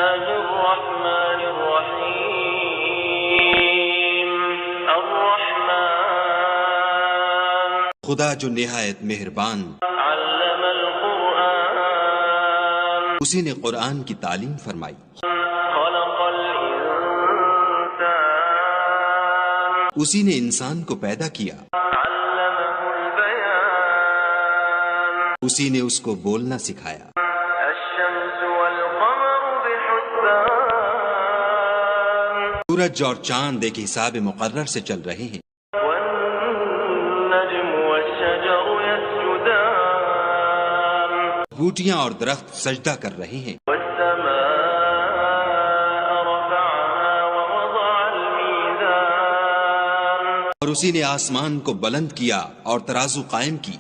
الرحمن الرحیم الرحمن خدا جو نہایت مہربان، علم القرآن اسی نے قرآن کی تعلیم فرمائی، خلق الانسان اسی نے انسان کو پیدا کیا، علمه البیان اسی نے اس کو بولنا سکھایا، الشمس والقمر بحسبان سورج اور چاند ایک حساب مقرر سے چل رہے ہیں، والنجم والشجر يسجدان بوٹیاں اور درخت سجدہ کر رہے ہیں، والسماء رفعها ووضع الميزان اور اسی نے آسمان کو بلند کیا اور ترازو قائم کی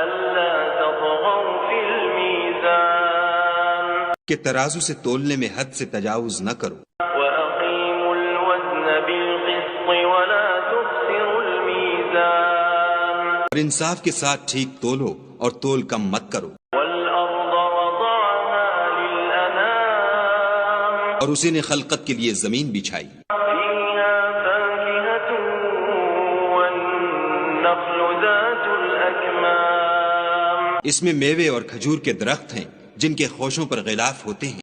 ألا تطغوا في الميزان کہ ترازو سے تولنے میں حد سے تجاوز نہ کرو، وأقيموا الوزن بالقسط ولا تخسروا الميزان اور انصاف کے ساتھ ٹھیک تولو اور تول کم مت کرو، والأرض وضعها للأنام اور اسی نے خلقت کے لیے زمین بچھائی، فيها فاكهة والنخل ذات الأكمام اس میں میوے اور کھجور کے درخت ہیں جن کے خوشوں پر غلاف ہوتے ہیں،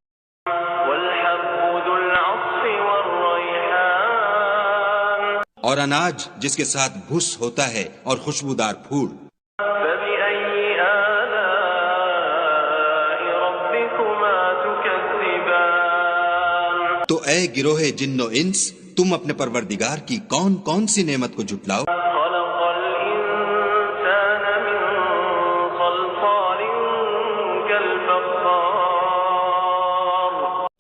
والحب ذو العصف والريحان اور اناج جس کے ساتھ بھس ہوتا ہے اور خوشبودار پھول، فبأي آلاء ربكما تكذبان تو اے گروہ جن و انس، تم اپنے پروردگار کی کون کون سی نعمت کو جھٹلاؤ؟ خلق الإنسان من صلصال كالفخار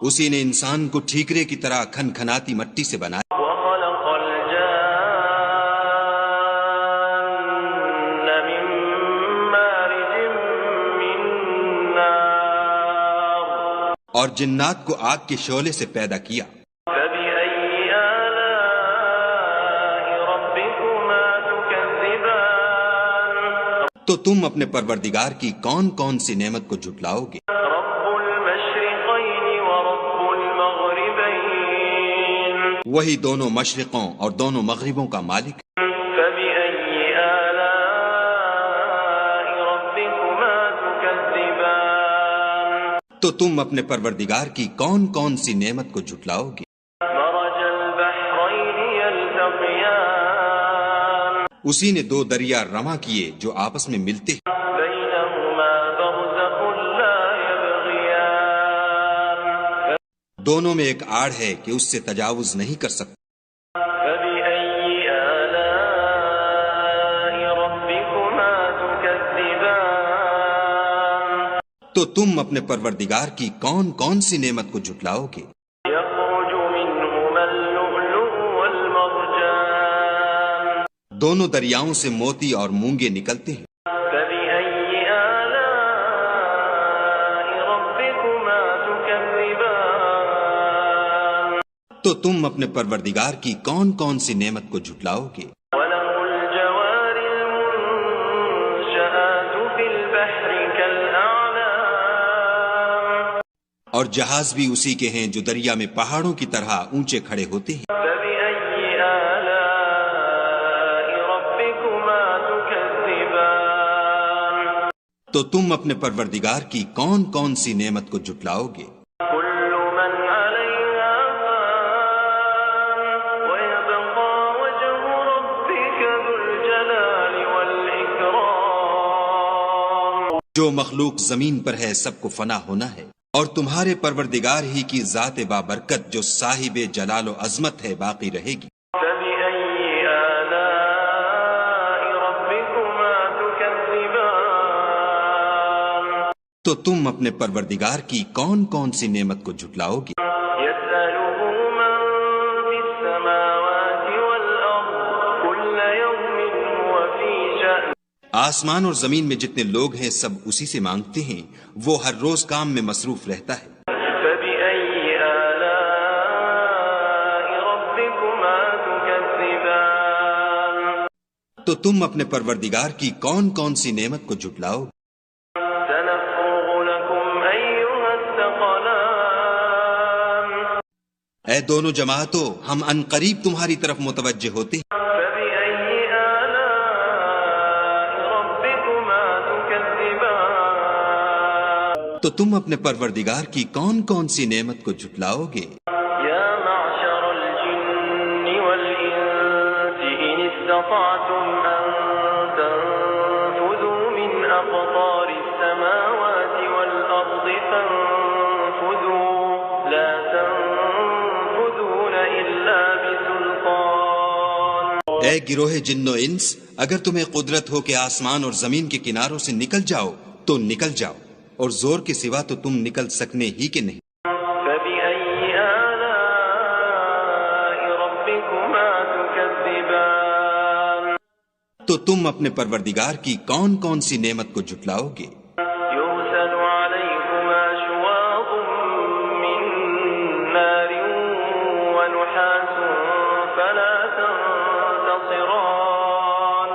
اسی نے انسان کو ٹھیکرے کی طرح کھن کھناتی مٹی سے بنایا، وخلق الجان من مارج من نار اور جنات کو آگ کے شعلے سے پیدا کیا، فبأي آلاء ربكما تكذبان تو تم اپنے پروردگار کی کون کون سی نعمت کو جھٹلاؤ گے؟ رب المشرقين ورب المغربين وہی دونوں مشرقوں اور دونوں مغربوں کا مالک، فبأي آلاء ربكما تكذبان تو تم اپنے پروردگار کی کون کون سی نعمت کو جھٹلاؤ گے؟ مرج البحرين يلتقيان اسی نے دو دریا رواں کیے جو آپس میں ملتے ہیں، بينهما برزخ لا يبغيان دونوں میں ایک آڑ ہے کہ اس سے تجاوز نہیں کر سکتے، فبأي آلاء ربكما تكذبان تو تم اپنے پروردگار کی کون کون سی نعمت کو جھٹلاؤ گے؟ يخرج منهما اللؤلؤ والمرجان دونوں دریاؤں سے موتی اور مونگے نکلتے ہیں، فبأي آلاء ربكما تكذبان تو تم اپنے پروردگار کی کون کون سی نعمت کو جھٹلاؤ گے؟ وله الجوار المنشآت في البحر كالأعلام اور جہاز بھی اسی کے ہیں جو دریا میں پہاڑوں کی طرح اونچے کھڑے ہوتے ہیں، فبأي آلاء ربكما تكذبان تو تم اپنے پروردگار کی کون کون سی نعمت کو جھٹلاؤ گے؟ كل من عليها فان ويبقى وجه ربك ذو الجلال والإكرام جو مخلوق زمین پر ہے سب کو فنا ہونا ہے، اور تمہارے پروردگار ہی کی ذات بابرکت جو صاحب جلال و عظمت ہے باقی رہے گی، فبأي آلاء ربكما تكذبان تو تم اپنے پروردگار کی کون کون سی نعمت کو جھٹلاؤ گے؟ يسأله من في السماوات والأرض كل يوم هو في شأن آسمان اور زمین میں جتنے لوگ ہیں سب اسی سے مانگتے ہیں، وہ ہر روز کام میں مصروف رہتا ہے، فبأي آلاء ربكما تكذبان تو تم اپنے پروردگار کی کون کون سی نعمت کو جھٹلاؤ گے؟ سنفرغ لكم أيها الثقلان اے دونوں جماعتوں، ہم ان قریب تمہاری طرف متوجہ ہوتے ہیں۔ فبأي آلاء ربكما تكذبان تو تم اپنے پروردگار کی کون کون سی نعمت کو جھٹلاؤ گے؟ يا معشر الجن والإنس إن استطعتم أن تنفذوا من أقطار السماوات والأرض فانفذوا لا تنفذون إلا بسلطان اے گروہ جن و انس، اگر تمہیں قدرت ہو کہ آسمان اور زمین کے کناروں سے نکل جاؤ تو نکل جاؤ، اور زور کے سوا تو تم نکل سکنے ہی کے نہیں۔ فبأي آلاء ربكما تكذبان تو تم اپنے پروردگار کی کون کون سی نعمت کو جھٹلاؤ گے؟ يرسل عليكما شواظ من نار ونحاس فلا تنتصران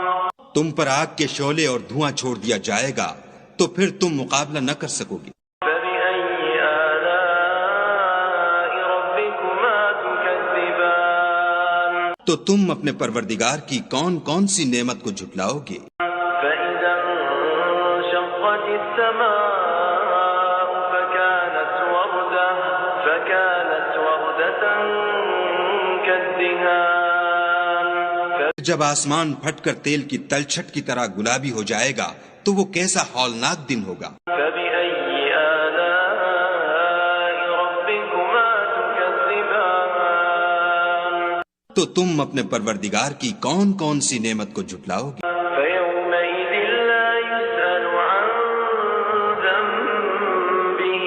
تم پر آگ کے شعلے اور دھواں چھوڑ دیا جائے گا تو پھر تم مقابلہ نہ کر سکو گے۔ فبأي آلاء ربكما تكذبان تو تم اپنے پروردگار کی کون کون سی نعمت کو جھٹلاؤ گے؟ فإذا انشقت السماء فكانت وردة كالدهان جب آسمان پھٹ کر تیل کی تلچھٹ کی طرح گلابی ہو جائے گا تو وہ کیسا ہولناک دن ہوگا۔ فبأي آلاء ربكما تكذبان تو تم اپنے پروردگار کی کون کون سی نعمت کو جھٹلاؤ گے؟ فيومئذ لا يسأل عن ذنبه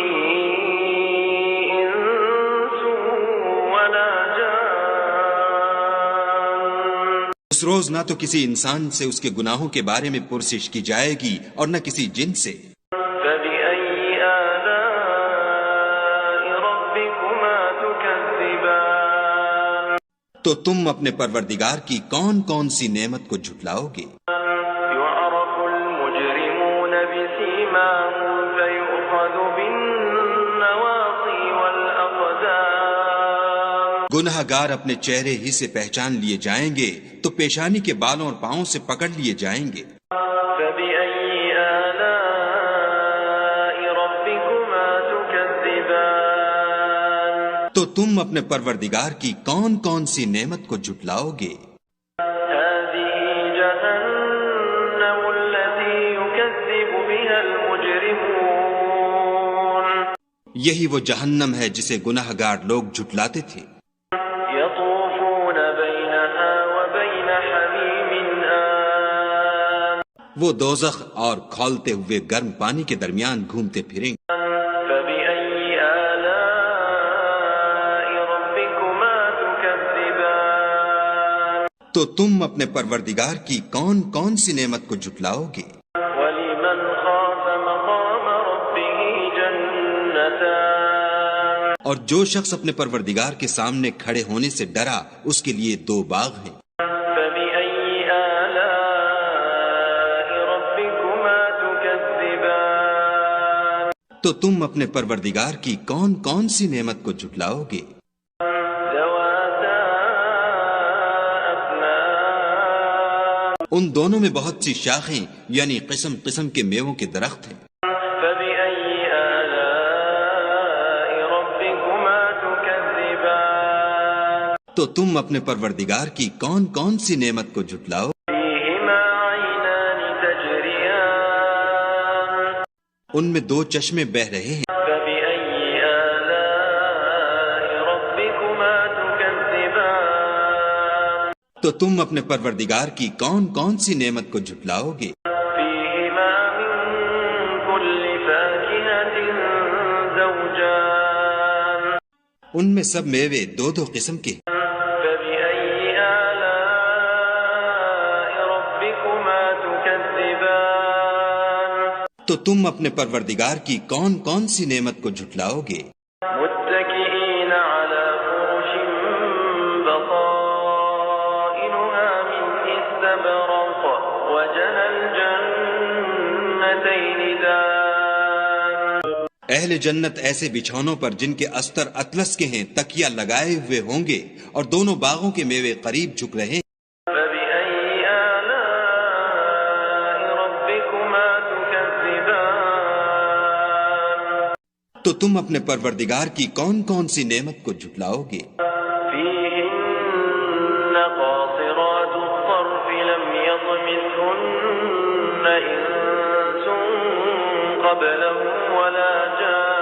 إنس ولا جان اس روز نہ تو کسی انسان سے اس کے گناہوں کے بارے میں پرسش کی جائے گی اور نہ کسی جن سے۔ فبأي آلاء ربكما تكذبان تو تم اپنے پروردگار کی کون کون سی نعمت کو جھٹلاؤ گے؟ يعرف المجرمون بسيماهم فيؤخذ بالنواصي والأقدام گناہ گار اپنے چہرے ہی سے پہچان لیے جائیں گے تو پیشانی کے بالوں اور پاؤں سے پکڑ لیے جائیں گے۔ فبأي آلاء ربكما تكذبان تو تم اپنے پروردگار کی کون کون سی نعمت کو جھٹلاؤ گے؟ هذه جهنم التي يكذب بها المجرمون یہی وہ جہنم ہے جسے گناہ گار لوگ جھٹلاتے تھے۔ يطوفون بينها وبين حميم آن وہ دوزخ اور کھولتے ہوئے گرم پانی کے درمیان گھومتے پھریں گے۔ فبأي آلاء ربكما تكذبان تو تم اپنے پروردگار کی کون کون سی نعمت کو جھٹلاؤ گے؟ ولمن خاف مقام ربه جنتان اور جو شخص اپنے پروردگار کے سامنے کھڑے ہونے سے ڈرا اس کے لیے دو باغ ہیں۔ فبأي آلاء ربكما تكذبان تو تم اپنے پروردگار کی کون کون سی نعمت کو جھٹلاؤ گے؟ ذواتا أفنان ان دونوں میں بہت سی شاخیں یعنی قسم قسم کے میووں کے درخت ہیں۔ فبأي آلاء ربكما تكذبان تو تم اپنے پروردگار کی کون کون سی نعمت کو جھٹلاؤ؟ فيهما عينان تجريان ان میں دو چشمے بہہ رہے ہیں۔ فبأي آلاء ربكما تكذبان تو تم اپنے پروردگار کی کون کون سی نعمت کو جھٹلاؤ گے؟ فيهما من كل فاكهة زوجان ان میں سب میوے دو دو قسم کے ہیں۔ فبأي آلاء ربكما تكذبان تو تم اپنے پروردگار کی کون کون سی نعمت کو جھٹلاؤ گے؟ متكئين على فرش بطائنها من استبرق وجنى الجنتين دان اہل جنت ایسے بچھونوں پر جن کے استر اطلس کے ہیں تکیہ لگائے ہوئے ہوں گے اور دونوں باغوں کے میوے قریب جھک رہے ہیں۔ فبأي آلاء ربكما تكذبان تو تم اپنے پروردگار کی کون کون سی نعمت کو جھٹلاؤ گے؟ فيهن قاصرات الطرف لم يطمثهن إنس قبلهم ولا جان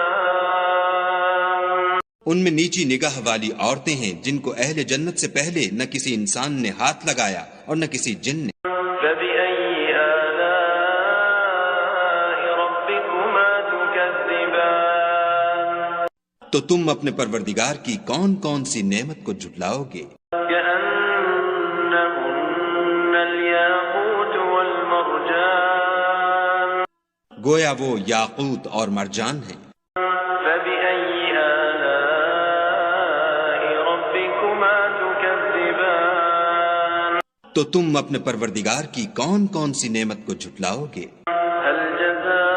ان میں نیچی نگاہ والی عورتیں ہیں جن کو اہل جنت سے پہلے نہ کسی انسان نے ہاتھ لگایا اور نہ کسی جن نے۔ فبأي آلاء ربكما تكذبان تو تم اپنے پروردگار کی کون کون سی نعمت کو جھٹلاؤ گے؟ كأنهن الياقوت والمرجان گویا وہ یاقوت اور مرجان ہیں۔ فبأي آلاء ربكما تكذبان تو تم اپنے پروردگار کی کون کون سی نعمت کو جھٹلاؤ گے؟ هل جزاء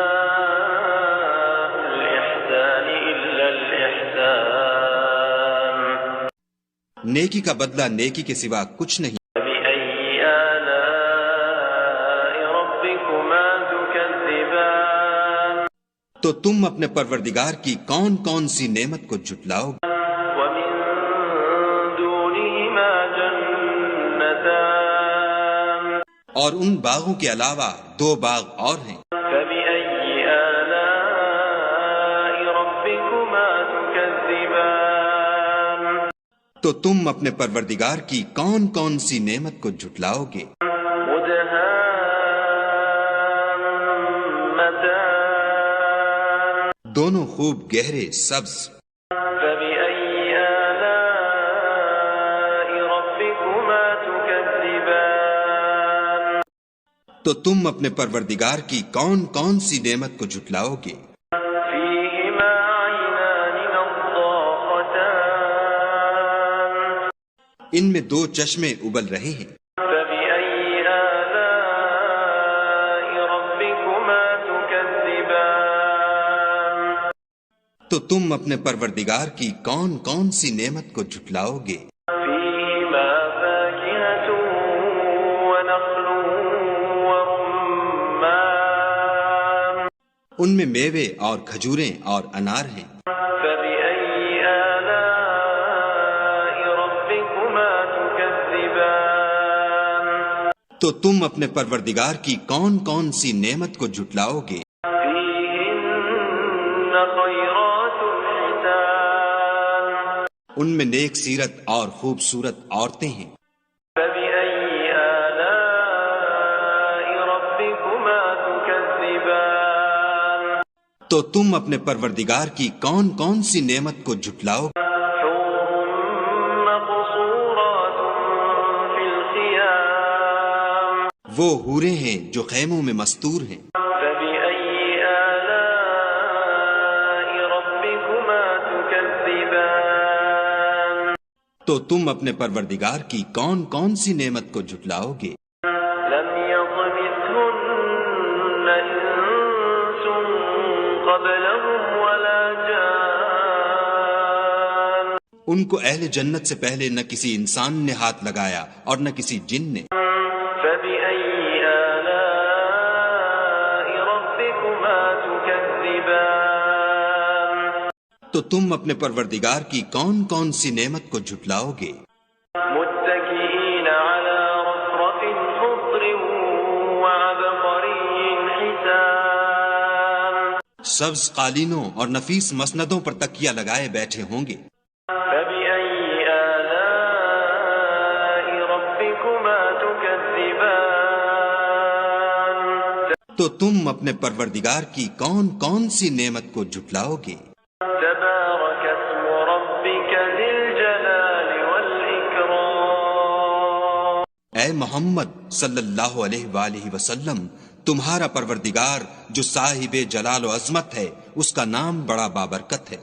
الإحسان إلا الإحسان نیکی کا بدلہ نیکی کے سوا کچھ نہیں۔ فبأي آلاء ربكما تكذبان تو تم اپنے پروردگار کی کون کون سی نعمت کو جھٹلاؤ گے؟ ومن دونهما جنتان اور ان باغوں کے علاوہ دو باغ اور ہیں۔ فبأي آلاء ربكما تكذبان تو تم اپنے پروردگار کی کون کون سی نعمت کو جھٹلاؤ گے؟ مدهامتان دونوں خوب گہرے سبز۔ فبأي آلاء ربكما تكذبان تو تم اپنے پروردگار کی کون کون سی نعمت کو جھٹلاؤ گے؟ فيهما عينان نضاختان ان میں دو چشمے ابل رہے ہیں۔ فبأي آلاء ربكما تكذبان تو تم اپنے پروردگار کی کون کون سی نعمت کو جھٹلاؤ گے؟ فيهما فاكهة ونخل ورمان ان میں میوے اور کھجوریں اور انار ہیں۔ فبأي آلاء ربكما تكذبان تو تم اپنے پروردگار کی کون کون سی نعمت کو جھٹلاؤ گے؟ فيهن خيرات حسان ان میں نیک سیرت اور خوبصورت عورتیں ہیں۔ فبأي آلاء ربكما تكذبان تو تم اپنے پروردگار کی کون کون سی نعمت کو جھٹلاؤ گے؟ حور مقصورات في الخيام وہ حوریں ہیں جو خیموں میں مستور ہیں۔ فبأي آلاء ربكما تكذبان تو تم اپنے پروردگار کی کون کون سی نعمت کو جھٹلاؤ گے؟ لم يطمثهن إنس قبلهم ولا جان ان کو اہل جنت سے پہلے نہ کسی انسان نے ہاتھ لگایا اور نہ کسی جن نے۔ فبأي آلاء ربكما تكذبان تو تم اپنے پروردگار کی کون کون سی نعمت کو جھٹلاؤ گے؟ متكئين على رفرف خضر وعبقري حسان سبز قالینوں اور نفیس مسندوں پر تکیہ لگائے بیٹھے ہوں گے۔ فبأي آلاء ربكما تكذبان تو تم اپنے پروردگار کی کون کون سی نعمت کو جھٹلاؤ گے؟ تبارك اسم ربك ذي الجلال والإكرام اے محمد صلی اللہ علیہ وآلہ وسلم، تمہارا پروردگار جو صاحب جلال و عظمت ہے، اس کا نام بڑا بابرکت ہے۔